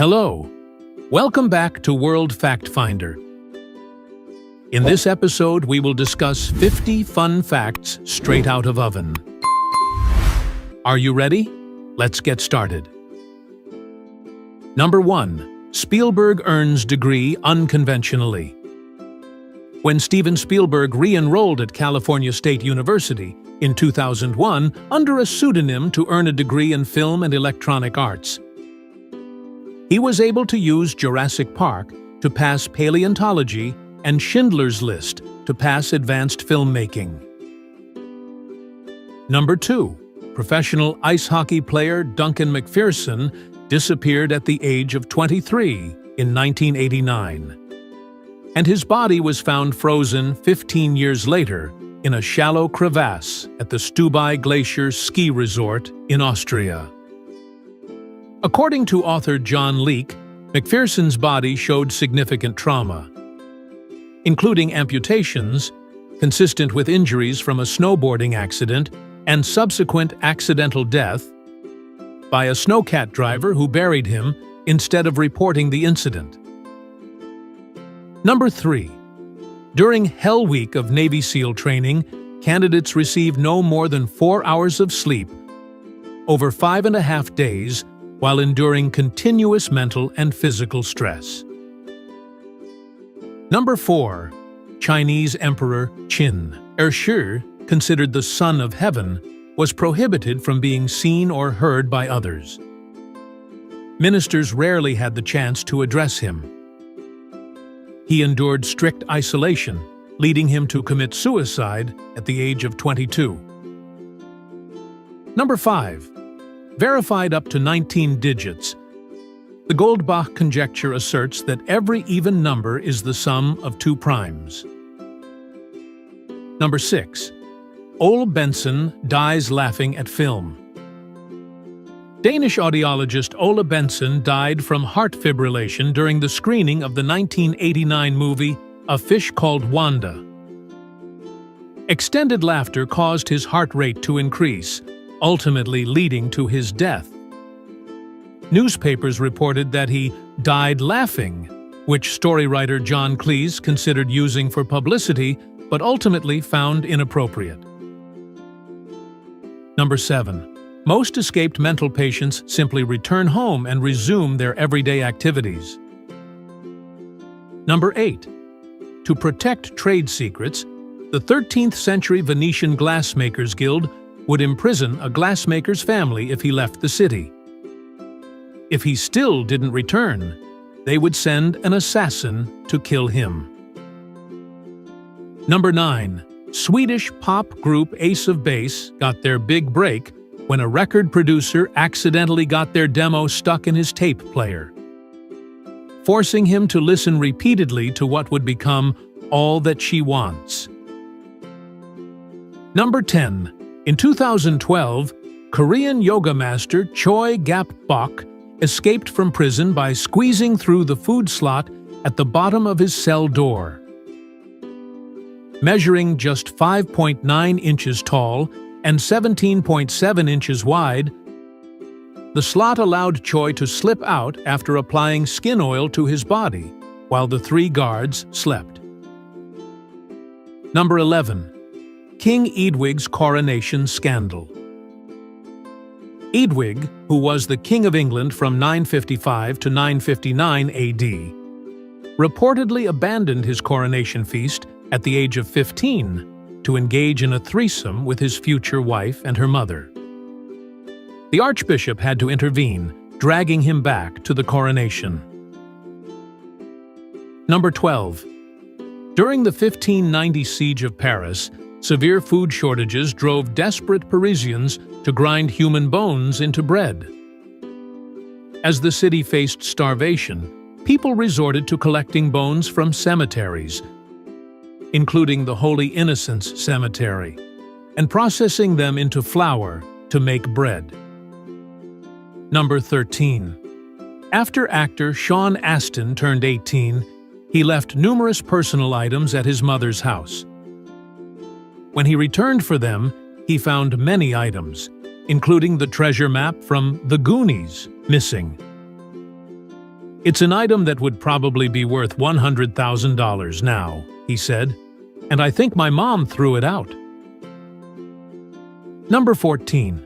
Hello. Welcome back to World Fact Finder. In this episode, we will discuss 50 fun facts straight out of oven. Are you ready? Let's get started. Number 1. Spielberg earns degree unconventionally. When Steven Spielberg re-enrolled at California State University in 2001 under a pseudonym to earn a degree in film and electronic arts, he was able to use Jurassic Park to pass paleontology and Schindler's List to pass advanced filmmaking. Number 2. Professional ice hockey player Duncan McPherson disappeared at the age of 23 in 1989, and his body was found frozen 15 years later in a shallow crevasse at the Stubai Glacier ski resort in Austria. According to author John Leake, McPherson's body showed significant trauma, including amputations, consistent with injuries from a snowboarding accident and subsequent accidental death by a snowcat driver who buried him instead of reporting the incident. Number 3. During Hell Week of Navy SEAL training, candidates receive no more than 4 hours of sleep over 5.5 days while enduring continuous mental and physical stress. Number 4. Chinese Emperor Qin Shi, considered the son of heaven, was prohibited from being seen or heard by others. Ministers rarely had the chance to address him. He endured strict isolation, leading him to commit suicide at the age of 22. Number 5. Verified up to 19 digits, the Goldbach conjecture asserts that every even number is the sum of 2 primes. Number 6. Ole Benson dies laughing at film. Danish audiologist Ole Benson died from heart fibrillation during the screening of the 1989 movie A Fish Called Wanda. Extended laughter caused his heart rate to increase, ultimately leading to his death. Newspapers reported that he died laughing, which story writer John Cleese considered using for publicity but ultimately found inappropriate. Number 7. Most escaped mental patients simply return home and resume their everyday activities. Number 8. To protect trade secrets, the 13th century Venetian Glassmakers Guild would imprison a glassmaker's family if he left the city. If he still didn't return, they would send an assassin to kill him. Number 9. Swedish pop group Ace of Base got their big break when a record producer accidentally got their demo stuck in his tape player, forcing him to listen repeatedly to what would become All That She Wants. Number 10. In 2012, Korean yoga master Choi Gap-bok escaped from prison by squeezing through the food slot at the bottom of his cell door. Measuring just 5.9 inches tall and 17.7 inches wide, the slot allowed Choi to slip out after applying skin oil to his body, while the 3 guards slept. Number 11. King Eadwig's coronation scandal. Eadwig, who was the King of England from 955 to 959 AD, reportedly abandoned his coronation feast at the age of 15 to engage in a threesome with his future wife and her mother. The archbishop had to intervene, dragging him back to the coronation. Number 12. During the 1590 siege of Paris, severe food shortages drove desperate Parisians to grind human bones into bread. As the city faced starvation, people resorted to collecting bones from cemeteries, including the Holy Innocents Cemetery, and processing them into flour to make bread. Number 13. After actor Sean Astin turned 18, he left numerous personal items at his mother's house. When he returned for them, he found many items, including the treasure map from The Goonies, missing. "It's an item that would probably be worth $100,000 now," he said, "and I think my mom threw it out." Number 14.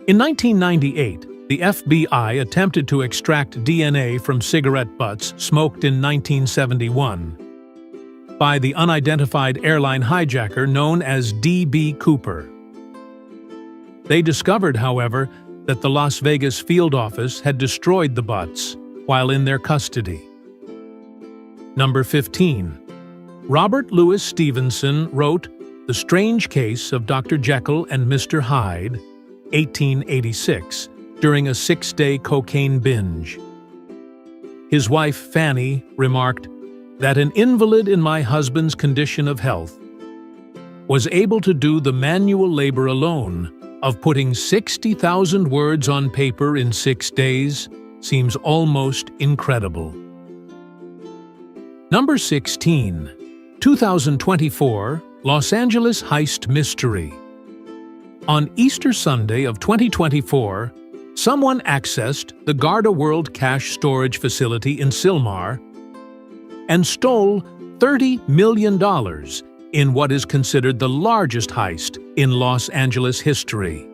In 1998, the FBI attempted to extract DNA from cigarette butts smoked in 1971 by the unidentified airline hijacker known as D.B. Cooper. They discovered, however, that the Las Vegas field office had destroyed the butts while in their custody. Number 15. Robert Louis Stevenson wrote The Strange Case of Dr. Jekyll and Mr. Hyde, 1886, during a 6-day cocaine binge. His wife, Fanny, remarked that an invalid in my husband's condition of health was able to do the manual labor alone of putting 60,000 words on paper in 6 days seems almost incredible. Number 16. 2024 Los Angeles Heist Mystery. On Easter Sunday of 2024, someone accessed the Garda World Cash Storage Facility in Sylmar and stole $30 million in what is considered the largest heist in Los Angeles history.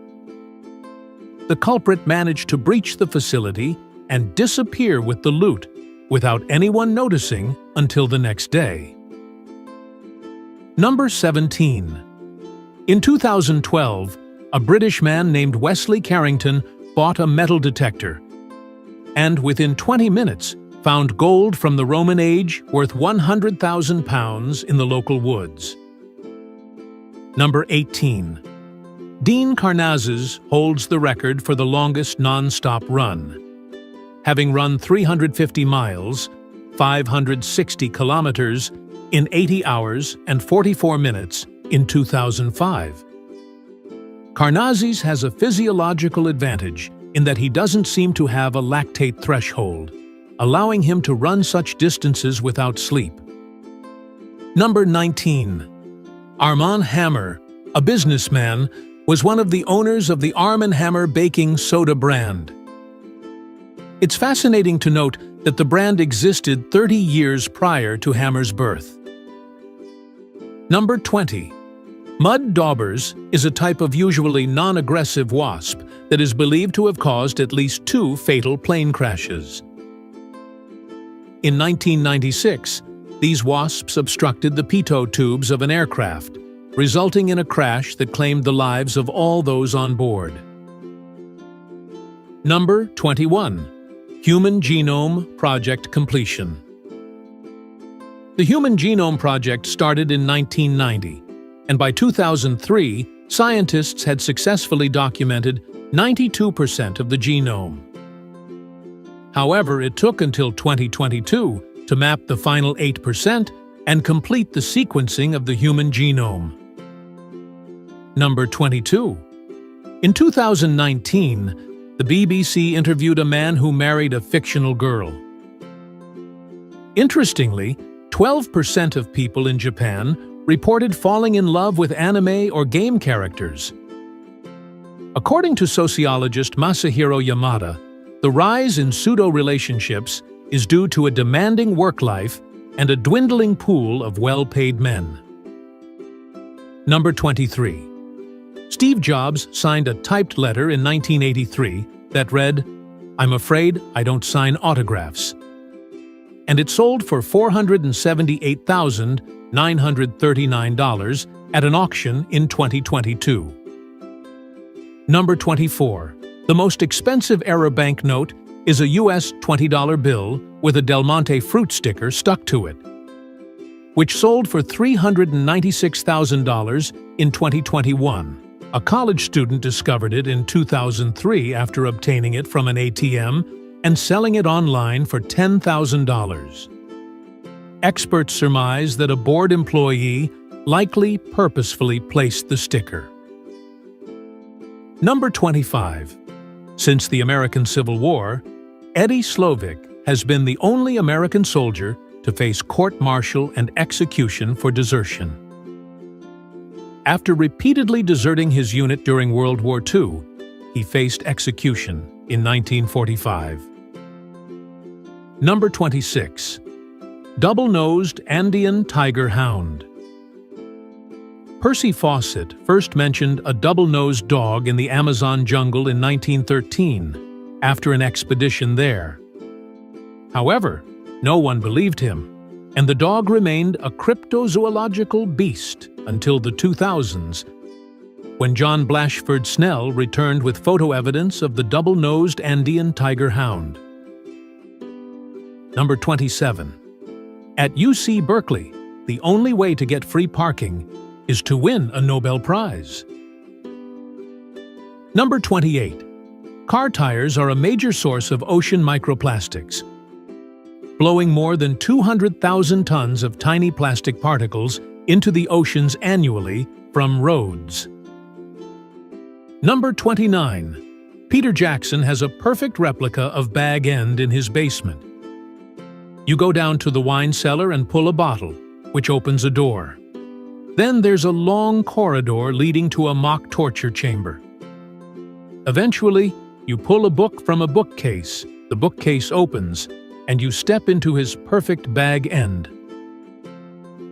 The culprit managed to breach the facility and disappear with the loot without anyone noticing until the next day. Number 17. In 2012, a British man named Wesley Carrington bought a metal detector and within 20 minutes found gold from the Roman age worth £100,000 in the local woods. Number 18. Dean Karnazes holds the record for the longest non-stop run, having run 350 miles, 560 kilometers, in 80 hours and 44 minutes in 2005. Karnazes has a physiological advantage in that he doesn't seem to have a lactate threshold, allowing him to run such distances without sleep. Number 19. Armand Hammer, a businessman, was one of the owners of the Arm & Hammer baking soda brand. It's fascinating to note that the brand existed 30 years prior to Hammer's birth. Number 20. Mud daubers is a type of usually non-aggressive wasp that is believed to have caused at least 2 fatal plane crashes. In 1996, these wasps obstructed the pitot tubes of an aircraft, resulting in a crash that claimed the lives of all those on board. Number 21. Human Genome Project completion. The Human Genome Project started in 1990, and by 2003, scientists had successfully documented 92% of the genome. However, it took until 2022 to map the final 8% and complete the sequencing of the human genome. Number 22. In 2019, the BBC interviewed a man who married a fictional girl. Interestingly, 12% of people in Japan reported falling in love with anime or game characters. According to sociologist Masahiro Yamada, the rise in pseudo-relationships is due to a demanding work life and a dwindling pool of well-paid men. Number 23. Steve Jobs signed a typed letter in 1983 that read, "I'm afraid I don't sign autographs." And it sold for $478,939 at an auction in 2022. Number 24. The most expensive error banknote is a US $20 bill with a Del Monte fruit sticker stuck to it, which sold for $396,000 in 2021. A college student discovered it in 2003 after obtaining it from an ATM and selling it online for $10,000. Experts surmise that a board employee likely purposefully placed the sticker. Number 25. Since the American Civil War, Eddie Slovic has been the only American soldier to face court-martial and execution for desertion. After repeatedly deserting his unit during World War II, he faced execution in 1945. Number 26. Double-nosed Andean tiger hound. Percy Fawcett first mentioned a double-nosed dog in the Amazon jungle in 1913, after an expedition there. However, no one believed him, and the dog remained a cryptozoological beast until the 2000s, when John Blashford Snell returned with photo evidence of the double-nosed Andean tiger hound. Number 27. At UC Berkeley, the only way to get free parking is to win a Nobel Prize. Number 28. Car tires are a major source of ocean microplastics, blowing more than 200,000 tons of tiny plastic particles into the oceans annually from roads. Number 29. Peter Jackson has a perfect replica of Bag End in his basement. You go down to the wine cellar and pull a bottle, which opens a door. Then there's a long corridor leading to a mock torture chamber. Eventually, you pull a book from a bookcase, the bookcase opens, and you step into his perfect Bag End.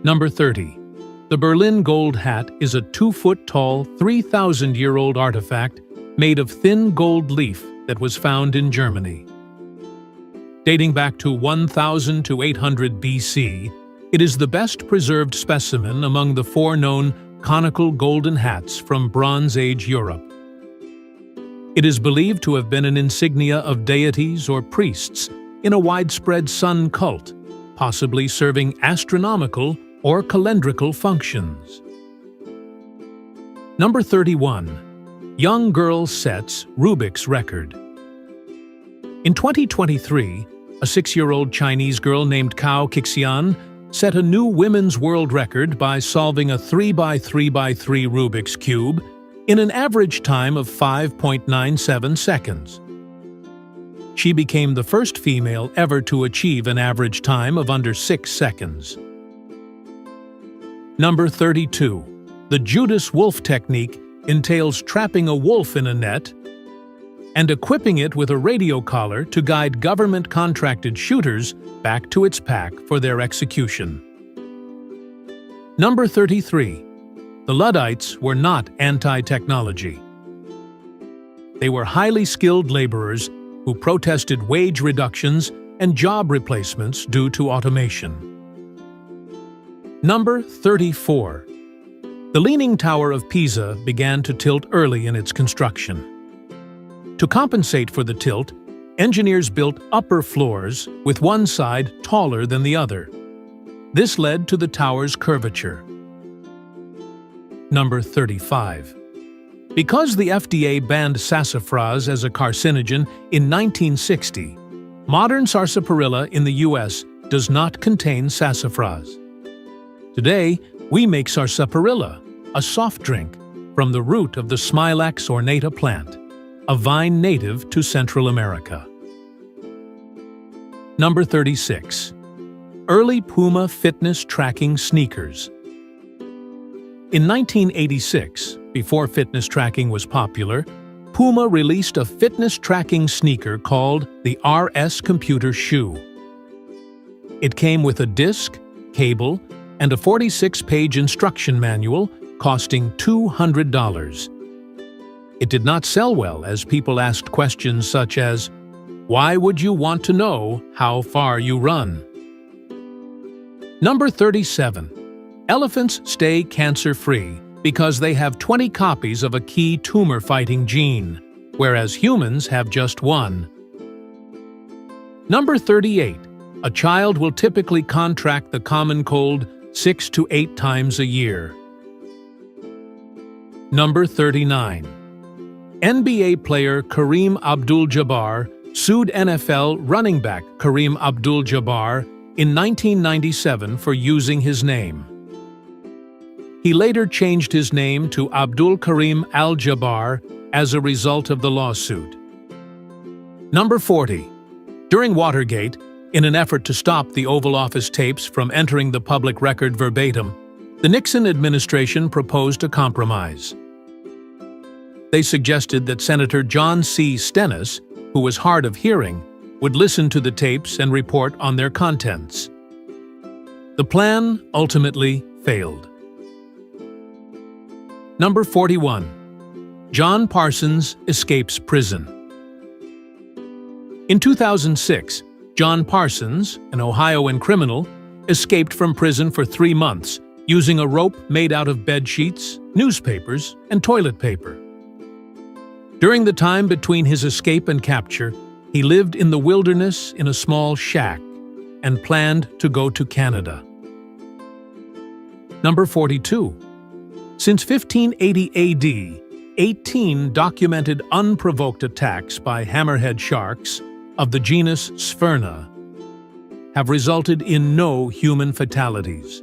Number 30. The Berlin Gold Hat is a 2-foot-tall, 3,000-year-old artifact made of thin gold leaf that was found in Germany. Dating back to 1000 to 800 BC, it is the best preserved specimen among the 4 known conical golden hats from Bronze Age Europe. It is believed to have been an insignia of deities or priests in a widespread sun cult, possibly serving astronomical or calendrical functions. Number 31. Young girl sets Rubik's record. In 2023, a 6-year-old Chinese girl named Cao Qixian set a new women's world record by solving a 3x3x3 Rubik's Cube in an average time of 5.97 seconds. She became the first female ever to achieve an average time of under 6 seconds. Number 32. The Judas Wolf technique entails trapping a wolf in a net and equipping it with a radio collar to guide government-contracted shooters back to its pack for their execution. Number 33. The Luddites were not anti-technology. They were highly skilled laborers who protested wage reductions and job replacements due to automation. Number 34. The Leaning Tower of Pisa began to tilt early in its construction. To compensate for the tilt, engineers built upper floors with one side taller than the other. This led to the tower's curvature. Number 35. Because the FDA banned sassafras as a carcinogen in 1960, modern sarsaparilla in the U.S. does not contain sassafras. Today, we make sarsaparilla, a soft drink, from the root of the Smilax ornata plant, a vine native to Central America. Number 36. Early Puma fitness tracking sneakers. In 1986, before fitness tracking was popular, Puma released a fitness tracking sneaker called the RS Computer Shoe. It came with a disc, cable, and a 46-page instruction manual costing $200. It did not sell well as people asked questions such as, "Why would you want to know how far you run?" Number 37. Elephants stay cancer-free because they have 20 copies of a key tumor-fighting gene, whereas humans have just one. Number 38. A child will typically contract the common cold 6 to 8 times a year. Number 39. NBA player Kareem Abdul-Jabbar sued NFL running back Kareem Abdul-Jabbar in 1997 for using his name. He later changed his name to Abdul Kareem Al-Jabbar as a result of the lawsuit. Number 40. During Watergate, in an effort to stop the Oval Office tapes from entering the public record verbatim, the Nixon administration proposed a compromise. They suggested that Senator John C. Stennis, who was hard of hearing, would listen to the tapes and report on their contents. The plan ultimately failed. Number 41. John Parsons escapes prison. In 2006, John Parsons, an Ohioan criminal, escaped from prison for 3 months using a rope made out of bed sheets, newspapers, and toilet paper. During the time between his escape and capture, he lived in the wilderness in a small shack and planned to go to Canada. Number 42. Since 1580 AD, 18 documented unprovoked attacks by hammerhead sharks of the genus Sphyrna have resulted in no human fatalities.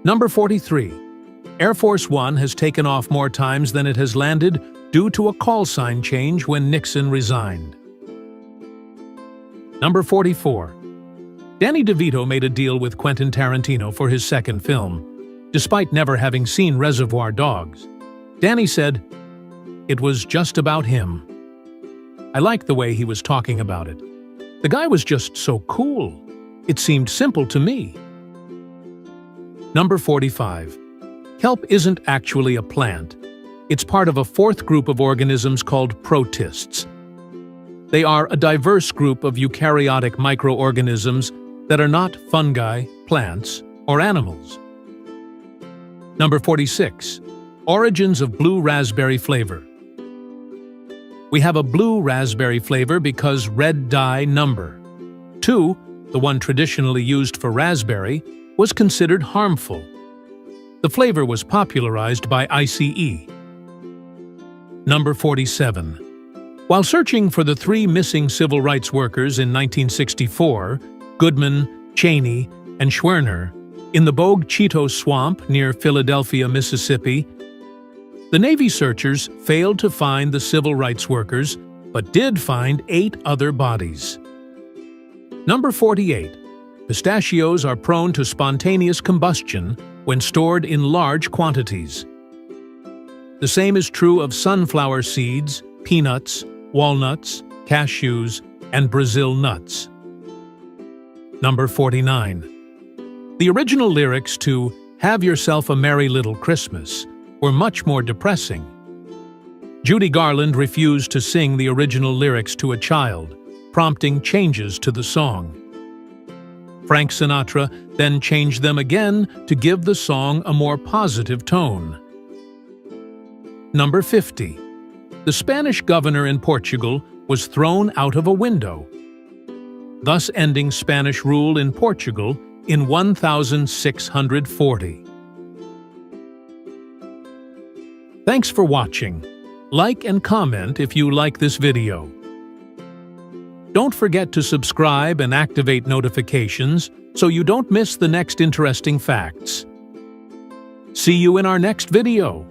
Number 43. Air Force One has taken off more times than it has landed due to a call sign change when Nixon resigned. Number 44. Danny DeVito made a deal with Quentin Tarantino for his second film. Despite never having seen Reservoir Dogs, Danny said, "It was just about him." I liked the way he was talking about it. The guy was just so cool. It seemed simple to me. Number 45. Kelp isn't actually a plant. It's part of a fourth group of organisms called protists. They are a diverse group of eukaryotic microorganisms that are not fungi, plants, or animals. Number 46. Origins of blue raspberry flavor. We have a blue raspberry flavor because red dye number 2, the one traditionally used for raspberry, was considered harmful. The flavor was popularized by ICE. Number 47. While searching for the 3 missing civil rights workers in 1964, Goodman, Cheney, and Schwerner, in the Bogue Chitto Swamp near Philadelphia, Mississippi, the Navy searchers failed to find the civil rights workers, but did find 8 other bodies. Number 48. Pistachios are prone to spontaneous combustion when stored in large quantities. The same is true of sunflower seeds, peanuts, walnuts, cashews, and Brazil nuts. Number 49. The original lyrics to "Have Yourself a Merry Little Christmas" were much more depressing. Judy Garland refused to sing the original lyrics to a child, prompting changes to the song. Frank Sinatra then changed them again to give the song a more positive tone. Number 50. The Spanish governor in Portugal was thrown out of a window, thus ending Spanish rule in Portugal in 1640. Thanks for watching. Like and comment if you like this video. Don't forget to subscribe and activate notifications so you don't miss the next interesting facts. See you in our next video.